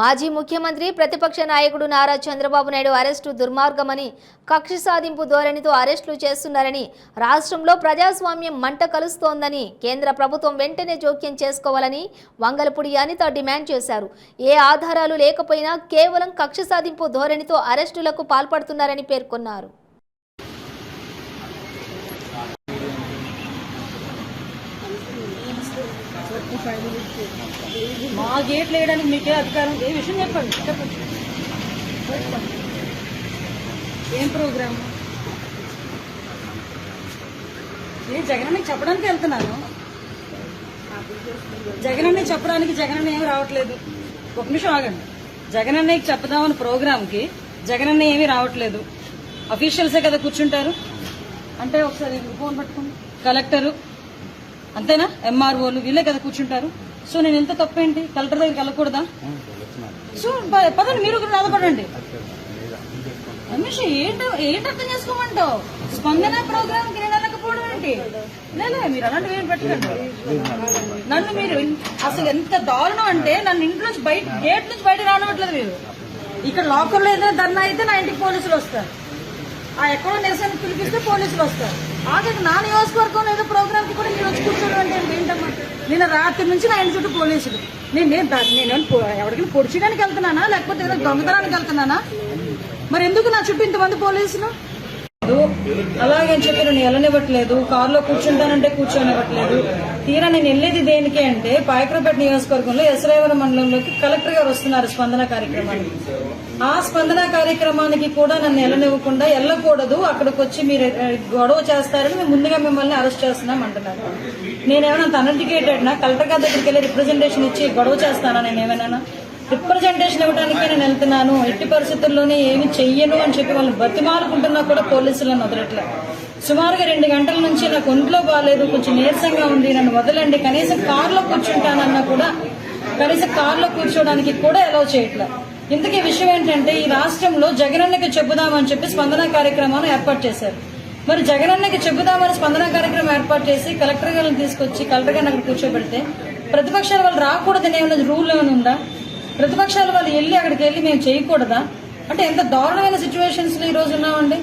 మాజీ ముఖ్యమంత్రి ప్రతిపక్ష నాయకుడు నారా చంద్రబాబు నాయుడు అరెస్టు దుర్మార్గమని, కక్ష సాధింపు ధోరణితో అరెస్టులు చేస్తున్నారని, రాష్ట్రంలో ప్రజాస్వామ్యం మంట కలుస్తోందని కేంద్ర ప్రభుత్వం వెంటనే జోక్యం చేసుకోవాలని వంగలపూడి అనిత డిమాండ్ చేశారు. ఏ ఆధారాలు లేకపోయినా కేవలం కక్ష సాధింపు ధోరణితో అరెస్టులకు పాల్పడుతున్నారని పేర్కొన్నారు. మా గేట్లు వేయడానికి మీకే అధికారం, ఏ విషయం చెప్పండి. ఏం ప్రోగ్రామ్? నేను జగనన్నకి చెప్పడానికి వెళ్తున్నాను. జగనన్నకి చెప్పడానికి జగనన్న ఏమి రావట్లేదు. ఒక నిమిషం ఆగండి. జగనన్నకి చెప్దామని ప్రోగ్రామ్కి జగనన్న ఏమీ రావట్లేదు. అఫీషియల్సే కదా కూర్చుంటారు. అంటే ఒకసారి ఫోన్ పట్టుకోండి. కలెక్టరు అంతేనా, ఎంఆర్ఓలు వీళ్ళే కదా కూర్చుంటారు. సో నేను ఎంత తప్పేంటి? కలెక్టర్ దగ్గరికి వెళ్ళకూడదా? సో పదండి, మీరు కూడా బాధపడండి. రమేష్ ఏంటి అర్థం చేసుకోమంటావు? స్పందన ప్రోగ్రామ్ కి నేను వెళ్ళకపోవడం ఏంటి? లేదా మీరు అలాంటివి ఏం పెట్టకండి. నన్ను మీరు అసలు ఎంత దారుణం అంటే, నన్ను ఇంట్లో నుంచి బయట గేట్ నుంచి బయట రానివ్వట్లేదు. మీరు ఇక్కడ లోకల్లో ఏదైనా ధర్నా అయితే నా ఇంటికి పోలీసులు వస్తారు. ఆ ఎక్కడో నిరసన పిలిపిస్తే పోలీసులు వస్తారు. ఆఖరికి నా నియోజకవర్గంలో ఏదో ప్రోగ్రామ్ కి కూడా మీరు వచ్చి కూర్చోడం అంటే ఏంటమ్మా? నిన్న రాత్రి నుంచి నా ఇంటి చుట్టూ పోలీసులు. నేను ఎవరికైనా పొడిచడానికి వెళ్తున్నానా, లేకపోతే ఏదో దొంగతనానికి వెళ్తున్నానా? మరి ఎందుకు నా చుట్టూ ఇంతమంది పోలీసులు? అలాగే చెప్పి నేను వెళ్ళనివ్వట్లేదు. కారులో కూర్చుంటానంటే కూర్చోనివ్వట్లేదు. తీరా నేను వెళ్ళేది దేనికి అంటే, పాయకరపేట నియోజకవర్గంలో ఎస్రాయవరం మండలంలోకి కలెక్టర్ గారు వస్తున్నారు స్పందన కార్యక్రమానికి. ఆ స్పందన కార్యక్రమానికి కూడా నన్ను వెళ్ళనివ్వకుండా, వెళ్ళకూడదు అక్కడికి వచ్చి మీరు గొడవ చేస్తారని మేము ముందుగా మిమ్మల్ని అరెస్ట్ చేస్తున్నాం అంటున్నారు. నేనేమైనా అన్ఎడ్యుకేటెడ్ నా? కలెక్టర్ గారి దగ్గరికి వెళ్ళి రిప్రజెంటేషన్ ఇచ్చి గొడవ చేస్తానా? నేనేమైనా రిప్రజెంటేషన్ ఇవ్వడానికే నేను వెళ్తున్నాను. ఎట్టి పరిస్థితుల్లోనే ఏమి చెయ్యను అని చెప్పి వాళ్ళని బతిమాలుకుంటున్నా కూడా పోలీసులను వదలట్లే. సుమారుగా 2 గంటల నుంచి నాకు ఒంట్లో బాగాలేదు, కొంచెం నీరసంగా ఉంది, నన్ను వదలండి, కనీసం కారులో కూర్చుంటానన్నా కూడా కనీసం కారులో కూర్చోడానికి కూడా అలౌ చేయట్లే. ఇంతకీ విషయం ఏంటంటే, ఈ రాష్ట్రంలో జగనన్నకి చెబుదామని చెప్పి స్పందన కార్యక్రమాన్ని ఏర్పాటు చేశారు. మరి జగనన్నకి చెబుదామని స్పందన కార్యక్రమం ఏర్పాటు చేసి కలెక్టర్ గారిని తీసుకొచ్చి కలెక్టర్ గారిని అక్కడ కూర్చోబెడితే, ప్రతిపక్షాల వాళ్ళు రాకూడదని ఏమైనా రూల్ ఏమైనా ఉందా? ప్రతిపక్షాల వాళ్ళు వెళ్ళి అక్కడికి వెళ్ళి మేము చేయకూడదా? అంటే ఎంత దారుణమైన సిచ్యువేషన్స్ లో ఈ రోజు ఉన్నామండి.